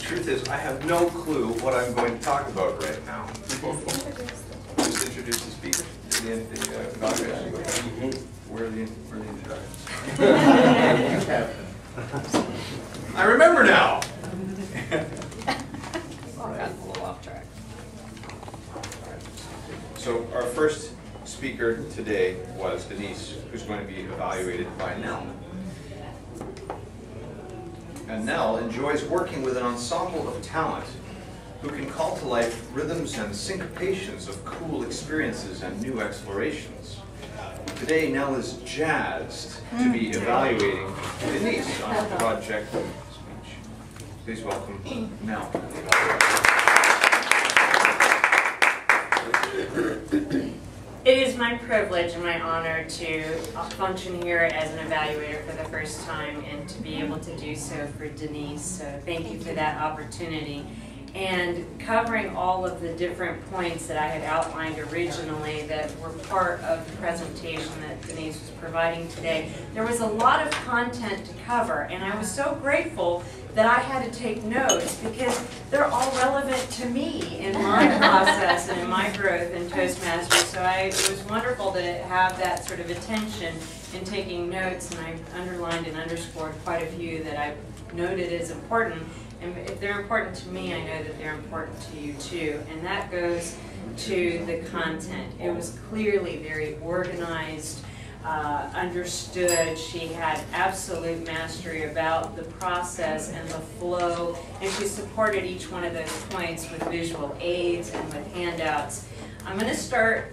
truth is, I have no clue what I'm going to talk about right now. Just introduce the speaker. The evaluation. Where are the introductions? I remember now. Got a little off track. So our first speaker today was Denise, who's going to be evaluated by Nell. And Nell enjoys working with an ensemble of talent who can call to life rhythms and syncopations of cool experiences and new explorations. Today, Nell is jazzed to be evaluating Denise on her project speech. Please welcome Nell. It is my privilege and my honor to function here as an evaluator for the first time and to be able to do so for Denise. So thank you for that opportunity. And covering all of the different points that I had outlined originally that were part of the presentation that Denise was providing today, there was a lot of content to cover, and I was so grateful that I had to take notes because they're all relevant to me in my process and in my growth in Toastmasters. So it was wonderful to have that sort of attention in taking notes, and I underlined and underscored quite a few that I noted as important. And if they're important to me, I know that they're important to you too. And that goes to the content. It was clearly very organized, understood. She had absolute mastery about the process and the flow, and she supported each one of those points with visual aids and with handouts. I'm going to start.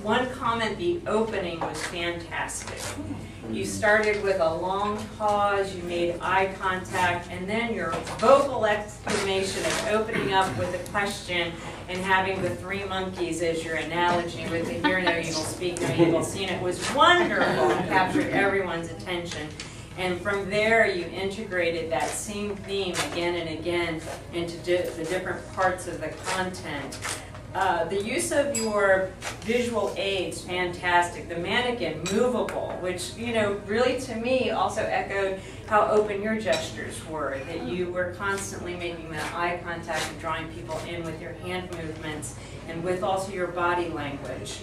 One comment, the opening was fantastic. You started with a long pause, you made eye contact, and then your vocal exclamation of opening up with a question and having the three monkeys as your analogy with the hear no evil, speak no evil, seen it was wonderful and captured everyone's attention. And from there, you integrated that same theme again and again into the different parts of the content. The use of your visual aids, fantastic. The mannequin, movable, which, you know, really to me also echoed how open your gestures were, that you were constantly making that eye contact and drawing people in with your hand movements and with also your body language.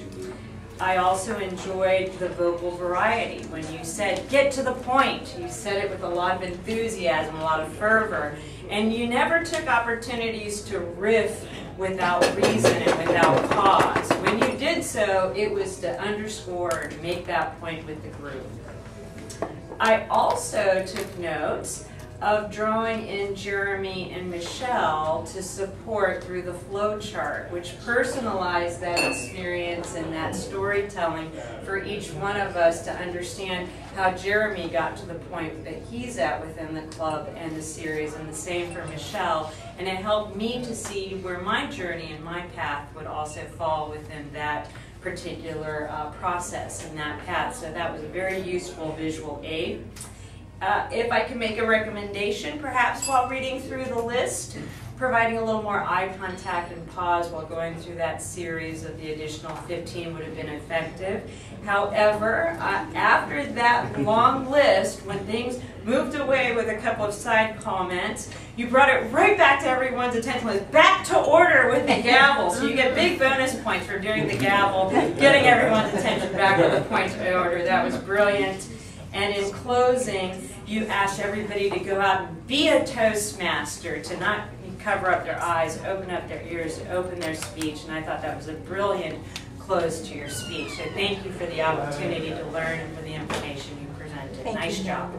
I also enjoyed the vocal variety. When you said, get to the point, you said it with a lot of enthusiasm, a lot of fervor, and you never took opportunities to riff without reason and without cause. When you did so, it was to underscore and make that point with the group. I also took notes of drawing in Jeremy and Michelle to support through the flow chart, which personalized that experience and that storytelling for each one of us to understand how Jeremy got to the point that he's at within the club and the series, and the same for Michelle. And it helped me to see where my journey and my path would also fall within that particular process and that path. So that was a very useful visual aid. If I can make a recommendation, perhaps while reading through the list, providing a little more eye contact and pause while going through that series of the additional 15 would have been effective. However, after that long list, when things moved away with a couple of side comments, you brought it right back to everyone's attention. It was back to order with the gavel. So you get big bonus points for doing the gavel, getting everyone's attention back to the point of order. That was brilliant. And in closing, you asked everybody to go out and be a Toastmaster, to not cover up their eyes, open up their ears, open their speech. And I thought that was a brilliant close to your speech. So thank you for the opportunity to learn and for the information you presented. Nice job.